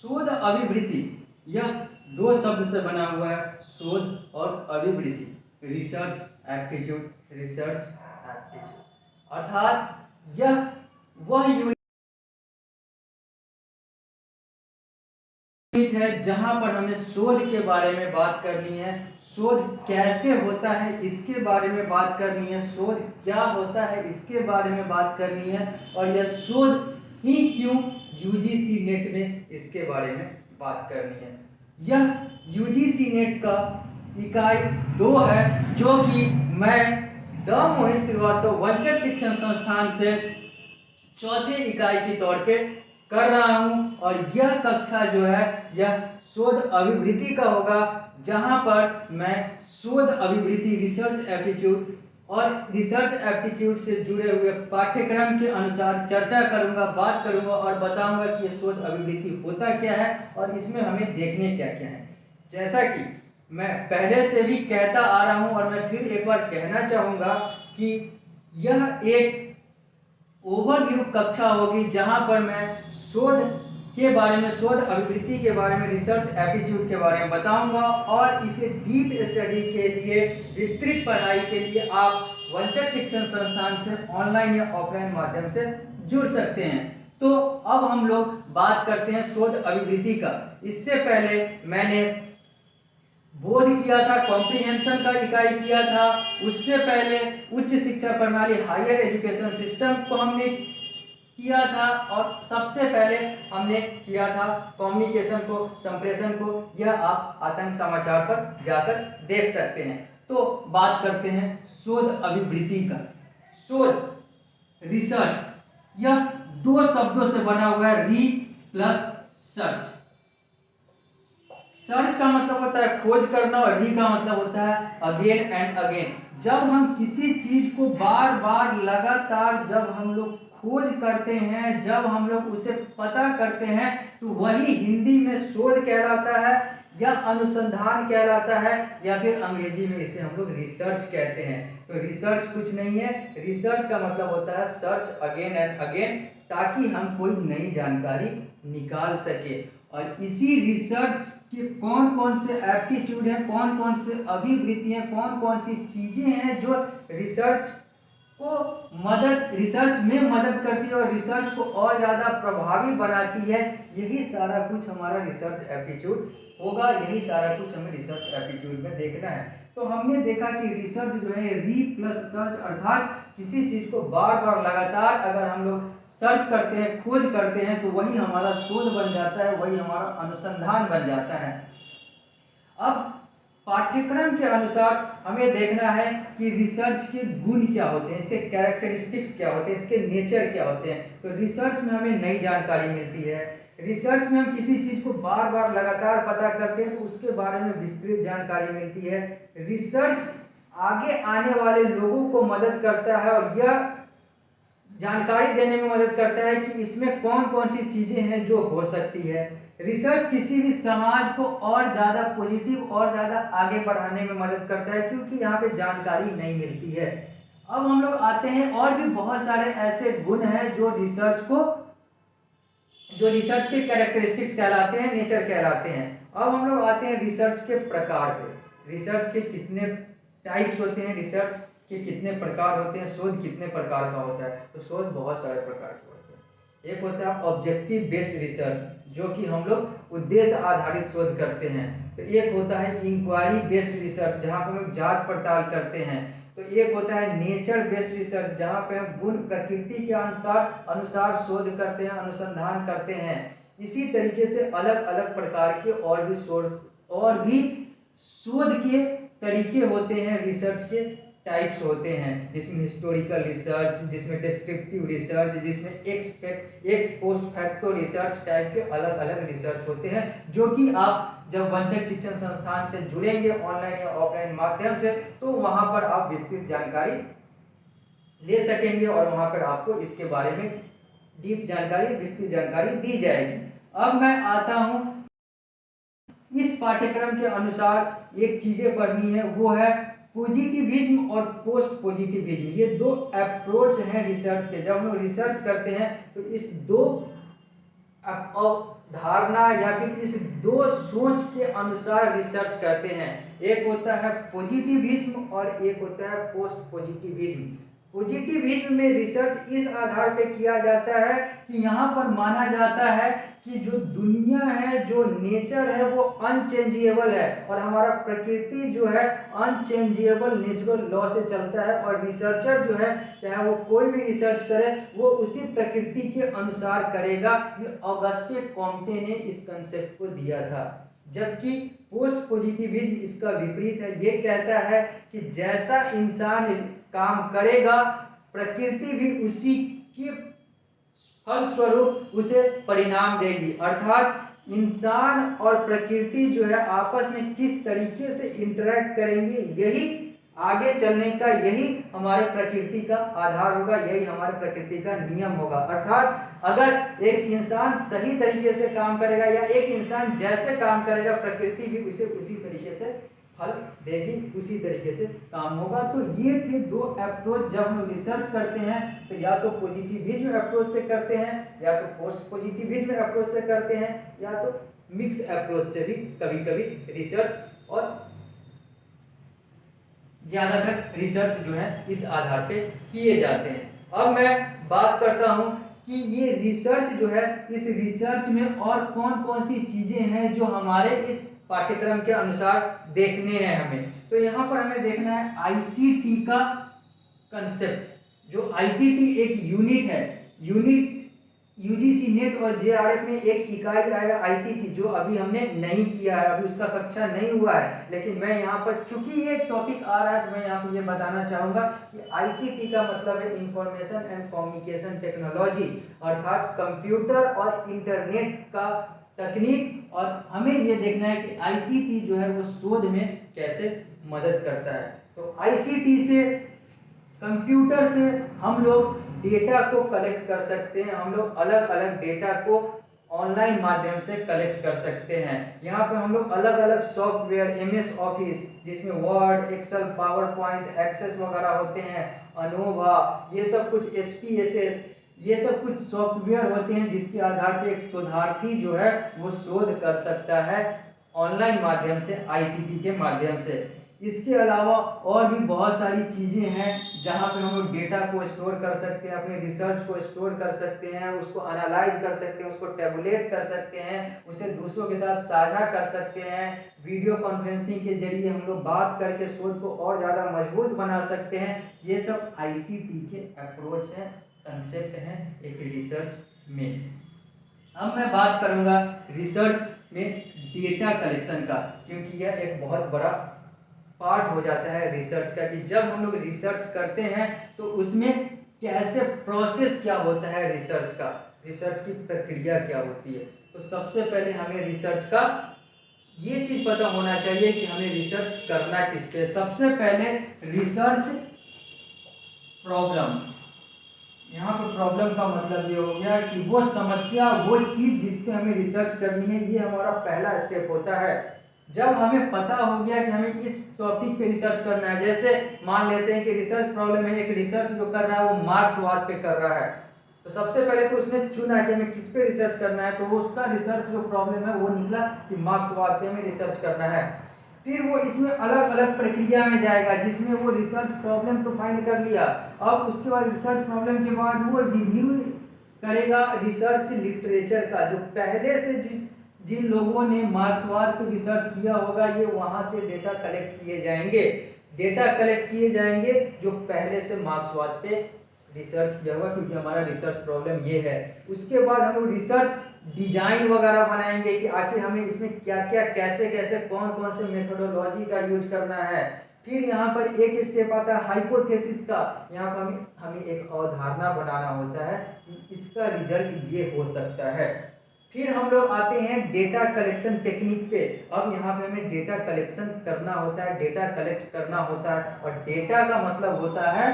शोध अभिवृत्ति, यह दो शब्द से बना हुआ है, शोध और अभिवृत्ति, रिसर्च एप्टीट्यूड, रिसर्च एप्टीट्यूड, अर्थात यह वह यूनिट है जहां पर हमें शोध के बारे में बात करनी है, शोध कैसे होता है इसके बारे में बात करनी है, शोध क्या होता है इसके बारे में बात करनी है, और यह शोध ही क्यों यूजीसी नेट में इसके बारे में बात करनी है। यह यूजीसी नेट का इकाई 2 है, जो कि मैं द मोहित श्रीवास्तव वंचक शिक्षण संस्थान से चौथे इकाई के तौर पे कर रहा हूं, और यह कक्षा जो है यह शोध अभिवृत्ति का होगा, जहां पर मैं शोध अभिवृत्ति, रिसर्च एप्टीट्यूड और रिसर्च एप्टीट्यूड से जुड़े हुए पाठ्यक्रम के अनुसार चर्चा करूंगा, बात करूंगा और बताऊंगा कि यह शोध अभिवृत्ति होता क्या है और इसमें हमें देखने क्या क्या है। जैसा कि मैं पहले से भी कहता आ रहा हूं और मैं फिर एक बार कहना चाहूंगा कि यह एक ओवरव्यू कक्षा होगी, जहां पर मैं शोध के बारे में, शोध अभिवृत्ति के बारे में, रिसर्च एप्टीट्यूड के बारे में बताऊंगा, और इसे डीप स्टडी के लिए, विस्तृत पढ़ाई के लिए आप वंचक शिक्षण संस्थान से ऑनलाइन या ऑफलाइन माध्यम से जुड़ सकते हैं। तो अब हम लोग बात करते हैं शोध अभिवृत्ति का। इससे पहले मैंने बोध किया था, कॉम्प्रिहेंशन का इकाई किया था, उससे पहले उच्च शिक्षा प्रणाली, हायर एजुकेशन सिस्टम को हमने किया था, और सबसे पहले हमने किया था कम्युनिकेशन को, संप्रेषण को। यह आप आतंक समाचार पर जाकर देख सकते हैं। तो बात करते हैं शोध अभिवृत्ति का। शोध, रिसर्च, यह दो शब्दों से बना हुआ है, री प्लस सर्च। सर्च का मतलब होता है खोज करना, और री का मतलब होता है अगेन एंड अगेन। जब हम किसी चीज को बार बार लगातार जब हम लोग खोज करते हैं, जब हम लोग उसे पता करते हैं, तो वही हिंदी में शोध कहलाता है, या अनुसंधान कहलाता है, या फिर अंग्रेजी में इसे हम लोग रिसर्च कहते हैं। तो रिसर्च कुछ नहीं है, रिसर्च का मतलब होता है सर्च अगेन एंड अगेन, ताकि हम कोई नई जानकारी निकाल सके। और इसी रिसर्च के कौन कौन से एप्टीट्यूड हैं, कौन कौन से अभिवृत्ति हैं, कौन कौन सी चीजें हैं जो रिसर्च में मदद करती है और रिसर्च को और ज्यादा प्रभावी बनाती है, यही सारा कुछ हमारा रिसर्च एप्टीट्यूड होगा, यही सारा कुछ हमें रिसर्च एप्टीट्यूड में देखना है। तो हमने देखा कि रिसर्च जो है री प्लस सर्च, अर्थात किसी चीज को बार बार लगातार अगर हम लोग सर्च करते हैं, खोज करते हैं, तो वही हमारा शोध बन जाता है, वही हमारा अनुसंधान बन जाता है। अब पाठ्यक्रम के अनुसार हमें देखना है कि रिसर्च के गुण क्या होते हैं, इसके कैरेक्टरिस्टिक्स क्या होते हैं, इसके नेचर क्या होते हैं। तो रिसर्च में हमें नई जानकारी मिलती है, रिसर्च में हम किसी चीज को बार बार लगातार पता करते हैं, तो उसके बारे में विस्तृत जानकारी मिलती है। रिसर्च आगे आने वाले लोगों को मदद करता है, और यह जानकारी देने में मदद करता है कि इसमें कौन कौन सी चीजें हैं जो हो सकती है। रिसर्च किसी भी समाज को और ज्यादा पॉजिटिव और ज्यादा आगे बढ़ाने में मदद करता है, क्योंकि यहाँ पे जानकारी नहीं मिलती है। अब हम लोग आते हैं, और भी बहुत सारे ऐसे गुण हैं जो रिसर्च के कैरेक्टरिस्टिक्स कहलाते हैं, नेचर कहलाते हैं। अब हम लोग आते हैं रिसर्च के प्रकार पे। रिसर्च के कितने टाइप्स होते हैं, रिसर्च के कितने प्रकार होते हैं, शोध कितने प्रकार का होता है। तो शोध बहुत सारे प्रकार के होते हैं। एक होता है ऑब्जेक्टिव बेस्ड रिसर्च, जो कि हम लोग उद्देश्य आधारित शोध करते हैं। तो एक होता है इंक्वायरी बेस्ड रिसर्च, जहाँ पर हम लोग जांच पड़ताल करते हैं। तो एक होता है नेचर बेस्ड रिसर्च, जहाँ पे हम गुण प्रकृति के अनुसार शोध करते हैं, अनुसंधान करते हैं। इसी तरीके से अलग अलग प्रकार के और भी शोध के तरीके होते हैं, रिसर्च के टाइप्स होते हैं, जिसमें हिस्टोरिकल रिसर्च, जिसमें डिस्क्रिप्टिव रिसर्च, जिसमें x post facto research type के अलग अलग रिसर्च होते हैं, जो कि आप जब वंचक शिक्षण संस्थान से जुड़ेंगे ऑनलाइन या ऑफलाइन माध्यम से, तो वहां पर आप विस्तृत जानकारी ले सकेंगे, और वहां पर आपको इसके बारे में डीप जानकारी, विस्तृत जानकारी दी जाएगी। अब मैं आता हूं, इस पाठ्यक्रम के अनुसार एक चीजें पढ़नी है, वो है पॉजिटिविज्म और पोस्ट पॉजिटिविज्म। ये दो अप्रोच हैं रिसर्च के। जब हम लोग रिसर्च करते हैं तो इस दो धारणा या फिर इस दो सोच के अनुसार रिसर्च करते हैं। एक होता है पॉजिटिविज्म और एक होता है पोस्ट पॉजिटिविज्म। पॉजिटिविज्म में रिसर्च इस आधार पे किया जाता है कि यहाँ पर माना जाता है कि जो दुनिया है, जो नेचर है, वो अनचेंजेबल है और हमारा प्रकृति जो है अनचेंजेबल नेचुरल लॉ से चलता है। और रिसर्चर जो है, चाहे वो कोई भी रिसर्च करे, वो उसी प्रकृति के अनुसार करेगा। ये ऑगस्टे कॉम्टे ने इस कंसेप्ट को दिया था। जबकि पोस्ट पॉजिटिविज्म इसका विपरीत है। ये कहता है कि जैसा इंसान काम करेगा, प्रकृति भी उसी के फलस्वरूप उसे परिणाम देगी। अर्थात इंसान और प्रकृति जो है आपस में किस तरीके से इंटरेक्ट करेंगे, यही आगे चलने का, यही हमारे प्रकृति का आधार होगा, यही हमारे प्रकृति का नियम होगा। अर्थात अगर एक इंसान सही तरीके से काम करेगा या एक इंसान जैसे काम करेगा, प्रकृति भी उसे उसी तरीके से फल देगी, उसी तरीके से काम होगा। तो ये थे दो अप्रोच जब हम रिसर्च करते हैं, तो या तो पॉजिटिविज्म अप्रोच से करते हैं, या तो पोस्ट पॉजिटिविज्म अप्रोच से करते हैं, या तो मिक्स अप्रोच से भी कभी कभी रिसर्च, और ज्यादातर रिसर्च जो है इस आधार पे किए जाते हैं। अब मैं बात करता हूं कि ये रिसर्च जो है, इस रिसर्च में और कौन कौन सी चीजें हैं जो हमारे इस पाठ्यक्रम के अनुसार देखने हैं हमें। तो यहाँ पर हमें देखना है आईसीटी का कंसेप्ट। जो आईसीटी एक यूनिट है, यूनिट यूजीसी नेट और जेआरएफ में एक इकाई आएगा आईसीटी, जो अभी हमने नहीं किया है, अभी उसका कक्षा नहीं हुआ है। लेकिन मैं यहाँ पर, चूंकि ये टॉपिक आ रहा है, तो मैं यहाँ पर ये बताना चाहूंगा कि आईसीटी का मतलब है इंफॉर्मेशन एंड कम्युनिकेशन टेक्नोलॉजी, अर्थात कंप्यूटर और इंटरनेट का तकनीक। और हमें ये देखना है कि आईसीटी जो है वो शोध में कैसे मदद करता है। तो आईसीटी से, कंप्यूटर से हम लोग डेटा को कलेक्ट कर सकते हैं, हम लोग अलग अलग डेटा को ऑनलाइन माध्यम से कलेक्ट कर सकते हैं। यहाँ पे हम लोग अलग अलग सॉफ्टवेयर, एमएस ऑफिस जिसमें Word, Excel, PowerPoint, Access वगैरह होते हैं, अनोवा, ये सब कुछ, एसपीएसएस, ये सब कुछ सॉफ्टवेयर होते हैं जिसके आधार पर एक शोधार्थी जो है वो शोध कर सकता है ऑनलाइन माध्यम से, आईसीटी के माध्यम से। इसके अलावा और भी बहुत सारी चीज़ें हैं जहाँ पे हम लोग डेटा को स्टोर कर सकते हैं, अपने रिसर्च को स्टोर कर सकते हैं, उसको एनालाइज कर सकते हैं, उसको टेबुलेट कर सकते हैं, उसे दूसरों के साथ साझा कर सकते हैं। वीडियो कॉन्फ्रेंसिंग के जरिए हम लोग बात करके शोध को और ज़्यादा मजबूत बना सकते हैं। ये सब आईसीटी के अप्रोच हैं, कंसेप्ट हैं एक रिसर्च में। अब मैं बात करूँगा रिसर्च में डेटा कलेक्शन का, क्योंकि यह एक बहुत बड़ा पार्ट हो जाता है रिसर्च का, कि जब हम लोग रिसर्च करते हैं तो उसमें कैसे प्रोसेस क्या होता है रिसर्च का, रिसर्च की प्रक्रिया क्या होती है। तो सबसे पहले हमें रिसर्च का ये चीज पता होना चाहिए कि हमें रिसर्च करना किस पे। सबसे पहले रिसर्च प्रॉब्लम, यहाँ पर प्रॉब्लम का मतलब ये हो गया कि वो समस्या, वो चीज जिस पे हमें रिसर्च करनी है, ये हमारा पहला स्टेप होता है। जब हमें पता हो गया कि हमें इस टॉपिक पे रिसर्च करना है, जैसे मान लेते हैं कि रिसर्च प्रॉब्लम है, एक रिसर्च जो कर रहा है वो मार्क्सवाद पे कर रहा है, तो सबसे पहले तो उसने चुना कि हमें किस पे रिसर्च करना है, तो वो उसका रिसर्च जो प्रॉब्लम है वो निकला कि मार्क्सवाद पे हमें रिसर्च करना है। फिर वो इसमें अलग अलग प्रक्रिया में जाएगा, जिसमें वो रिसर्च प्रॉब्लम तो फाइंड कर लिया, अब उसके बाद रिसर्च प्रॉब्लम के बाद वो रिव्यू करेगा रिसर्च लिटरेचर का, जो पहले से जिन लोगों ने मार्क्सवाद पे रिसर्च किया होगा, ये वहां से डेटा कलेक्ट किए जाएंगे, डेटा कलेक्ट किए जाएंगे जो पहले से मार्क्सवाद पे रिसर्च किया होगा, क्योंकि हमारा रिसर्च प्रॉब्लम ये है। उसके बाद हम लोग रिसर्च डिजाइन वगैरह बनाएंगे कि आखिर हमें इसमें क्या क्या, कैसे कैसे, कौन कौन से मेथोडोलॉजी का यूज करना है। फिर यहाँ पर एक स्टेप आता है हाइपोथेसिस का, यहाँ पर हमें एक अवधारणा बनाना होता है कि इसका रिजल्ट ये हो सकता है। फिर हम लोग आते हैं डेटा कलेक्शन टेक्निक पे। अब यहाँ पे हमें डेटा कलेक्शन करना होता है, डेटा कलेक्ट करना होता है, और डेटा का मतलब होता है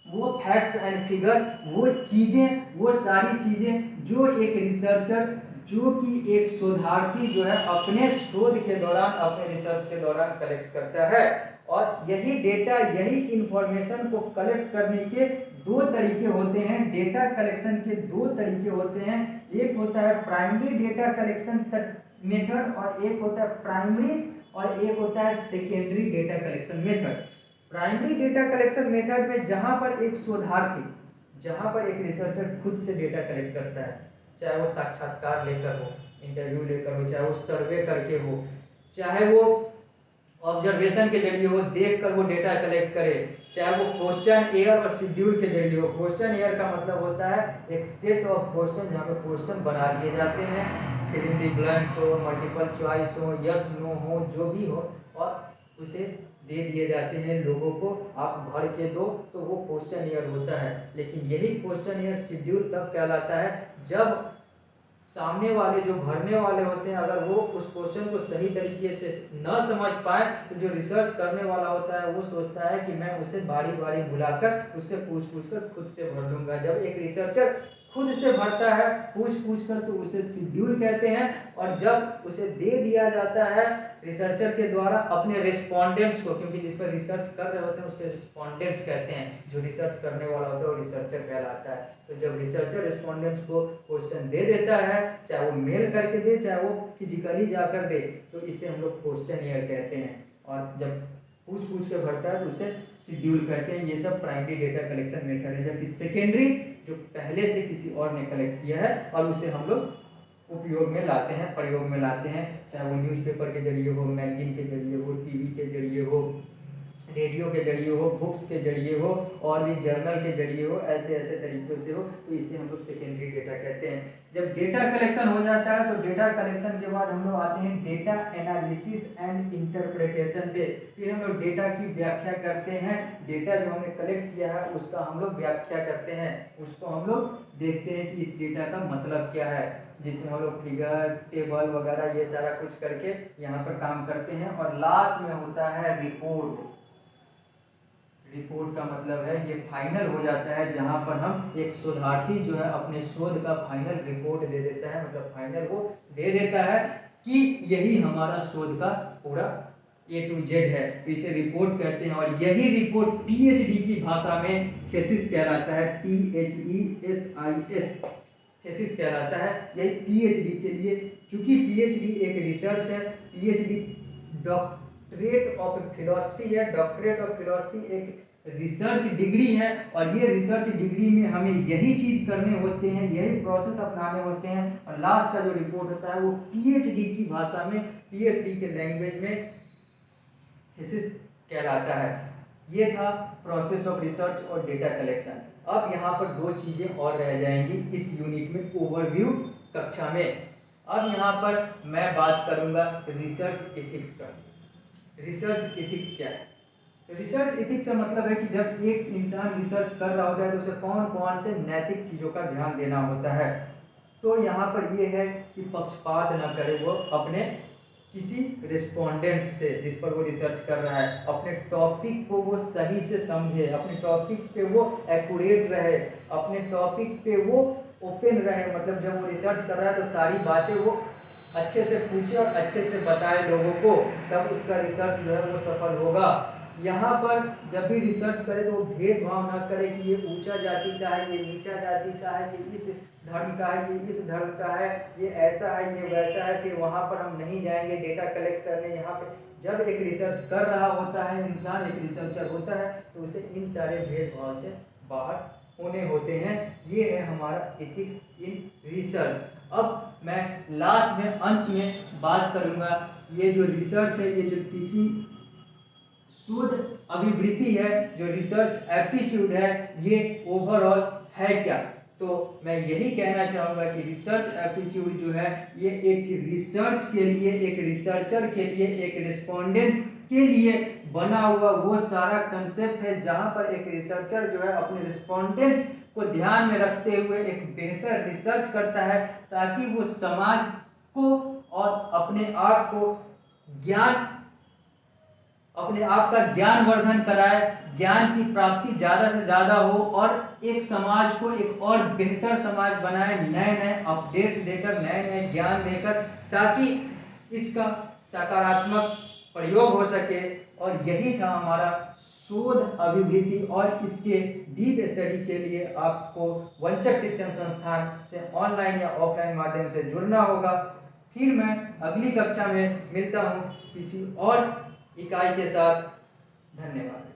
वो फैक्ट्स एंड फिगर, वो चीजें, वो सारी चीजें जो एक रिसर्चर, जो कि एक शोधार्थी जो है अपने शोध के दौरान, अपने रिसर्च के दौरान कलेक्ट करता है। और यही डेटा, यही इंफॉर्मेशन को कलेक्ट करने के दो तरीके होते हैं। डेटा कलेक्शन के दो तरीके होते हैं, एक होता है प्राइमरी डेटा कलेक्शन मेथड और एक होता है प्राइमरी और एक होता है secondary data collection method. Primary data collection method में जहां पर एक शोधार्थी, जहां पर एक रिसर्चर खुद से डेटा कलेक्ट करता है, चाहे वो साक्षात्कार लेकर हो, इंटरव्यू लेकर हो, चाहे वो सर्वे करके हो, चाहे वो ऑब्जर्वेशन के जरिए हो, देख कर वो डेटा कलेक्ट करे, चाहे वो क्वेश्चन एयर और शेड्यूल के जरिए हो। क्वेश्चन एयर का मतलब होता है एक सेट ऑफ क्वेश्चन जहाँ पे क्वेश्चन बना लिए जाते हैं, फिर इन दी ब्लैंक्स हो, मल्टीपल चॉइस हो, यस नो हो, जो भी हो, और उसे दे दिए जाते हैं लोगों को, आप भर के दो, तो वो क्वेश्चन एयर होता है। लेकिन यही क्वेश्चन एयर शेड्यूल तब कहलाता है जब सामने वाले जो भरने वाले होते हैं, अगर वो उस क्वेश्चन को सही तरीके से न समझ पाए, तो जो रिसर्च करने वाला होता है वो सोचता है कि मैं उसे बारी बारी बुलाकर उससे पूछ पूछ कर खुद से भर लूंगा। जब एक रिसर्चर खुद से भरता है पूछ पूछ कर, तो उसे शेड्यूल कहते हैं। और जब उसे दे दिया जाता है रिसर्चर के द्वारा अपने रिस्पोंडेंट्स को, क्योंकि जिस पर रिसर्च कर रहे होते हैं उसके रिस्पोंडेंट्स कहते हैं, जो रिसर्च करने वाला होता है वो रिसर्चर कहलाता है। तो जब रिसर्चर रिस्पोंडेंट्स को क्वेश्चन दे देता है, चाहे वो मेल करके दे चाहे वो फिजिकली जाकर दे, तो इसे हम लोग क्वेश्चन ईयर कहते हैं। और जब पूछ पूछ के भरता है तो उसे शेड्यूल कहते हैं। ये सब प्राइमरी डेटा कलेक्शन मेथड है। जबकि सेकेंडरी जो पहले से किसी और ने कलेक्ट किया है और उसे हम लोग उपयोग में लाते हैं, प्रयोग में लाते हैं, चाहे वो न्यूज़पेपर के जरिए हो, मैगजीन के जरिए हो, टीवी के जरिए हो, रेडियो के जरिए हो, बुक्स के जरिए हो, और भी जर्नल के जरिए हो, ऐसे ऐसे तरीक़ों से हो, तो इसे हम लोग सेकेंडरी डेटा कहते हैं। जब डेटा कलेक्शन हो जाता है तो डेटा कलेक्शन के बाद हम लोग आते हैं डेटा एनालिसिस एंड इंटरप्रिटेशन पे। फिर हम लोग डेटा की व्याख्या करते हैं। डेटा जो हमने कलेक्ट किया है उसका हम लोग व्याख्या करते हैं, उसको हम लोग देखते हैं कि इस डेटा का मतलब क्या है, जिसमें हम लोग फिगर, टेबल वगैरह ये सारा कुछ करके यहाँ पर काम करते हैं। और लास्ट में होता है रिपोर्ट। रिपोर्ट का मतलब है ये फाइनल हो जाता है, जहां पर हम एक शोधार्थी जो है अपने शोध का फाइनल रिपोर्ट दे देता है, मतलब फाइनल वो दे देता है कि यही हमारा शोध का पूरा A to Z है, तो इसे रिपोर्ट कहते हैं। और यही रिपोर्ट पीएचडी की भाषा में थेसिस कहलाता है, THESIS थेसिस कहलाता है। यही पीएचडी के लिए, क्योंकि पीएचडी एक रिसर्च है, पीएचडी डॉक्टरेट ऑफ फिलॉसफी है, डॉक्टरेट ऑफ फिलॉसफी एक रिसर्च डिग्री है। और ये रिसर्च डिग्री में हमें यही चीज करने होते हैं, यही प्रोसेस अपनाने होते हैं, और लास्ट का जो रिपोर्ट होता है वो पीएचडी की भाषा में, पीएचडी के लैंग्वेज में थीसिस कहलाता है। ये था प्रोसेस ऑफ रिसर्च और डेटा कलेक्शन। अब यहाँ पर दो चीजें और रह जाएंगी इस यूनिट में, ओवरव्यू कक्षा में। अब यहाँ पर मैं बात करूंगा रिसर्च एथिक्स का। रिसर्च एथिक्स क्या है? रिसर्च एथिक्स का मतलब है कि जब एक इंसान रिसर्च कर रहा होता है तो उसे कौन कौन से नैतिक चीजों का ध्यान देना होता है। तो यहाँ पर ये है कि पक्षपात न करे वो अपने किसी रिस्पोंडेंट से, जिस पर वो रिसर्च कर रहा है, अपने टॉपिक को वो सही से समझे, अपने टॉपिक पे वो एक्यूरेट रहे, अपने टॉपिक पे वो ओपन रहे। मतलब जब वो रिसर्च कर रहा है तो सारी बातें वो अच्छे से पूछे और अच्छे से बताए लोगों को, तब उसका रिसर्च जो है वो सफल होगा। यहाँ पर जब भी रिसर्च करे तो वो भेदभाव ना करे कि ये ऊंचा जाति का है, ये नीचा जाति का है, ये इस धर्म का है, ये इस धर्म का है, ये ऐसा है, ये वैसा है, फिर वहाँ पर हम नहीं जाएंगे डेटा कलेक्ट करने। यहाँ पे जब एक रिसर्च कर रहा होता है इंसान, एक रिसर्चर होता है, तो उसे इन सारे भेदभाव से बाहर होने होते हैं। ये है हमारा एथिक्स इन रिसर्च। अब मैं लास्ट में, अंत में बात करूंगा, ये जो रिसर्च है, ये जो टीचिंग शोध अभिवृत्ति है, जो रिसर्च एप्टीट्यूड है, ये ओवरऑल है क्या। तो मैं यही कहना चाहूँगा कि रिसर्च एप्टीट्यूड जो है ये एक रिसर्च के लिए, एक रिसर्चर के लिए, एक रिस्पोंडेंट्स के लिए बना हुआ वो सारा कंसेप्ट है, जहाँ पर एक रिसर्चर जो है अपने रिस्पोंडेंट्स को ध्यान में रखते हुए एक बेहतर रिसर्च करता है, ताकि वो समाज को और अपने आप को ज्ञान, अपने आप का ज्ञान वर्धन कराए, ज्ञान की प्राप्ति ज़्यादा से ज़्यादा हो, और एक समाज को एक और बेहतर समाज बनाए, नए नए अपडेट्स देकर, नए नए ज्ञान देकर, ताकि इसका सकारात्मक प्रयोग हो सके। और यही था हमारा शोध अभिवृत्ति और इसके डीप स्टडी के लिए आपको वंचक शिक्षण संस्थान से ऑनलाइन या ऑफलाइन माध्यम से जुड़ना होगा। फिर मैं अगली कक्षा में मिलता हूँ किसी और इकाई के साथ। धन्यवाद।